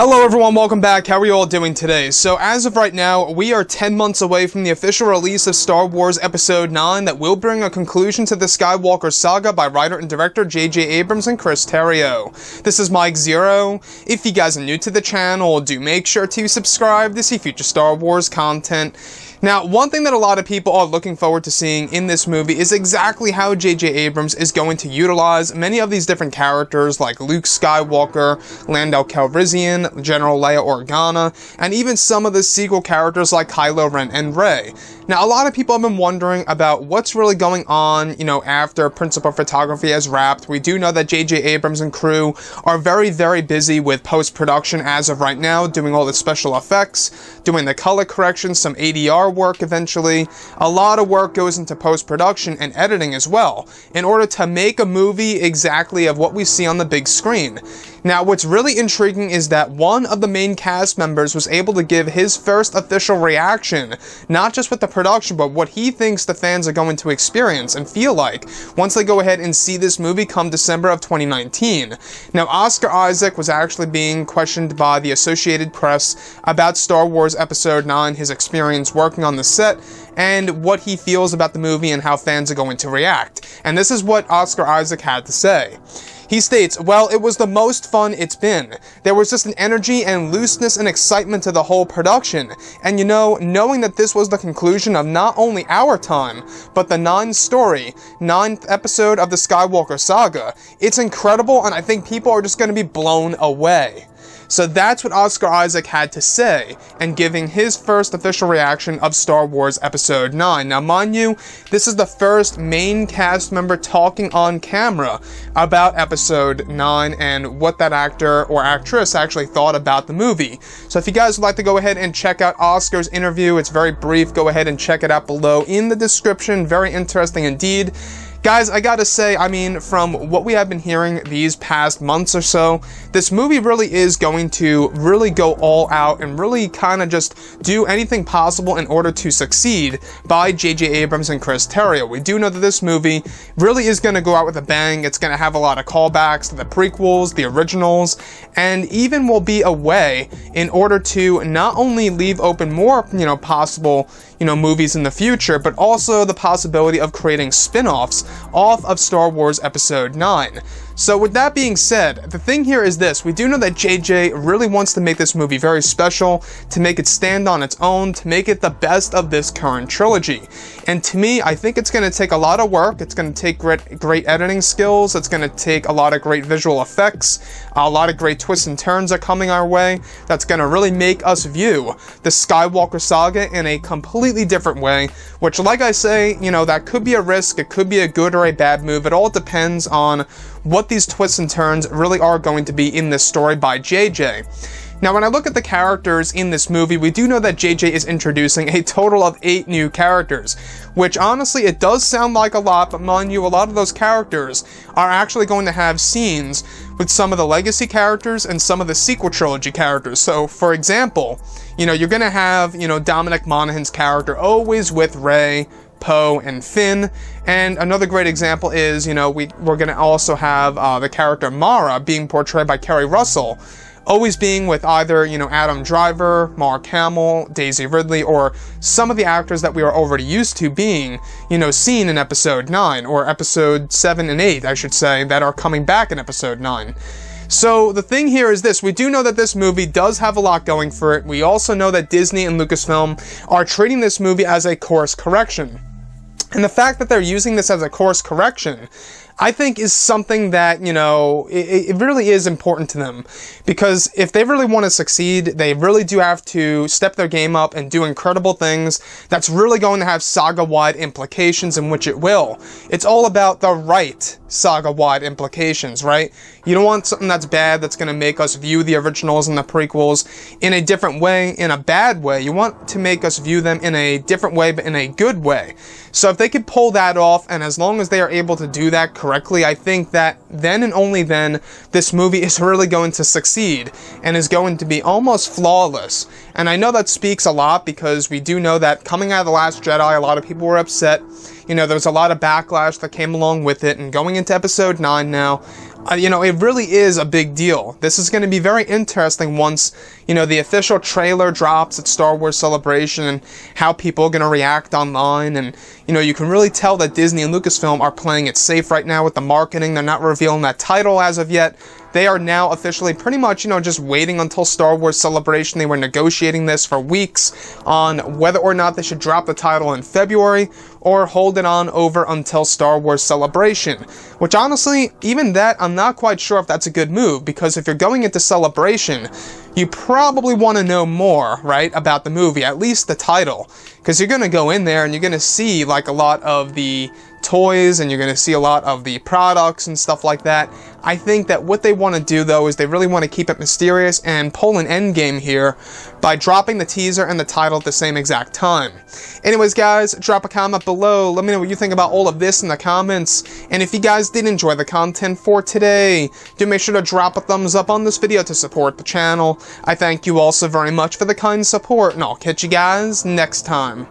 Hello everyone, welcome back. How are you all doing today? So as of right now, we are 10 months away from the official release of Star Wars Episode 9 that will bring a conclusion to the Skywalker saga by writer and director J.J. Abrams and Chris Terrio. This is Mike Zero. If you guys are new to the channel, do make sure to subscribe to see future Star Wars content. Now, one thing that a lot of people are looking forward to seeing in this movie is exactly how J.J. Abrams is going to utilize many of these different characters like Luke Skywalker, Lando Calrissian, General Leia Organa, and even some of the sequel characters like Kylo Ren and Rey. Now, a lot of people have been wondering about what's really going on, after principal photography has wrapped. We do know that J.J. Abrams and crew are very, very busy with post-production as of right now, doing all the special effects, doing the color corrections, some ADR work eventually. A lot of work goes into post-production and editing as well, in order to make a movie exactly of what we see on the big screen. Now, what's really intriguing is that one of the main cast members was able to give his first official reaction, not just with the production, but what he thinks the fans are going to experience and feel like once they go ahead and see this movie come December of 2019. Now, Oscar Isaac was actually being questioned by the Associated Press about Star Wars Episode 9, his experience working on the set, and what he feels about the movie and how fans are going to react. And this is what Oscar Isaac had to say. He states, "Well, it was the most fun it's been. There was just an energy and looseness and excitement to the whole production. And knowing that this was the conclusion of not only our time, but the ninth episode of the Skywalker saga, it's incredible, and I think people are just going to be blown away." So that's what Oscar Isaac had to say, and giving his first official reaction of Star Wars Episode 9. Now, mind you, this is the first main cast member talking on camera about Episode 9 and what that actor or actress actually thought about the movie. So if you guys would like to go ahead and check out Oscar's interview, it's very brief, go ahead and check it out below in the description. Very interesting indeed. Guys, I gotta say, from what we have been hearing these past months or so, this movie really is going to really go all out and really kind of just do anything possible in order to succeed by J.J. Abrams and Chris Terrio. We do know that this movie really is going to go out with a bang. It's going to have a lot of callbacks to the prequels, the originals, and even will be a way in order to not only leave open more, possible, movies in the future, but also the possibility of creating spin-offs off of Star Wars Episode 9. So with that being said, the thing here is this: we do know that JJ really wants to make this movie very special, to make it stand on its own, to make it the best of this current trilogy. And to me, I think it's going to take a lot of work, it's going to take great editing skills, it's going to take a lot of great visual effects, a lot of great twists and turns are coming our way, that's going to really make us view the Skywalker saga in a completely different way, which, like I say, that could be a risk, it could be a good or a bad move. It all depends on what these twists and turns really are going to be in this story by JJ. Now, when I look at the characters in this movie, we do know that JJ is introducing a total of 8 new characters, which honestly, it does sound like a lot, but mind you, a lot of those characters are actually going to have scenes with some of the legacy characters and some of the sequel trilogy characters. So, for example, you're going to have, Dominic Monaghan's character always with Rey, Poe, and Finn. And another great example is, we're going to also have the character Mara being portrayed by Kerry Russell, always being with either, Adam Driver, Mark Hamill, Daisy Ridley, or some of the actors that we are already used to being, seen in Episode 9, or Episode 7 and 8, I should say, that are coming back in Episode 9. So the thing here is this: we do know that this movie does have a lot going for it. We also know that Disney and Lucasfilm are treating this movie as a course correction. And the fact that they're using this as a course correction, I think, is something that, it really is important to them. Because if they really want to succeed, they really do have to step their game up and do incredible things that's really going to have saga-wide implications, in which it will. It's all about the right saga-wide implications, right? You don't want something that's bad, that's going to make us view the originals and the prequels in a different way, in a bad way. You want to make us view them in a different way, but in a good way. So if they could pull that off, and as long as they are able to do that correctly, I think that then and only then, this movie is really going to succeed, and is going to be almost flawless. And I know that speaks a lot, because we do know that coming out of The Last Jedi, a lot of people were upset. There was a lot of backlash that came along with it, and going into Episode 9 now, it really is a big deal. This is going to be very interesting once, the official trailer drops at Star Wars Celebration and how people are going to react online. And, you can really tell that Disney and Lucasfilm are playing it safe right now with the marketing. They're not revealing that title as of yet. They are now officially pretty much, just waiting until Star Wars Celebration. They were negotiating this for weeks on whether or not they should drop the title in February or hold it on over until Star Wars Celebration. Which honestly, even that, I'm not quite sure if that's a good move, because if you're going into Celebration, you probably want to know more, right, about the movie, at least the title. Because you're going to go in there and you're going to see, like, a lot of the toys, and you're going to see a lot of the products and stuff like that. I think that what they want to do, though, is they really want to keep it mysterious and pull an endgame here by dropping the teaser and the title at the same exact time. Anyways, guys, drop a comment below. Let me know what you think about all of this in the comments. And if you guys did enjoy the content for today, do make sure to drop a thumbs up on this video to support the channel. I thank you all so very much for the kind support, and I'll catch you guys next time.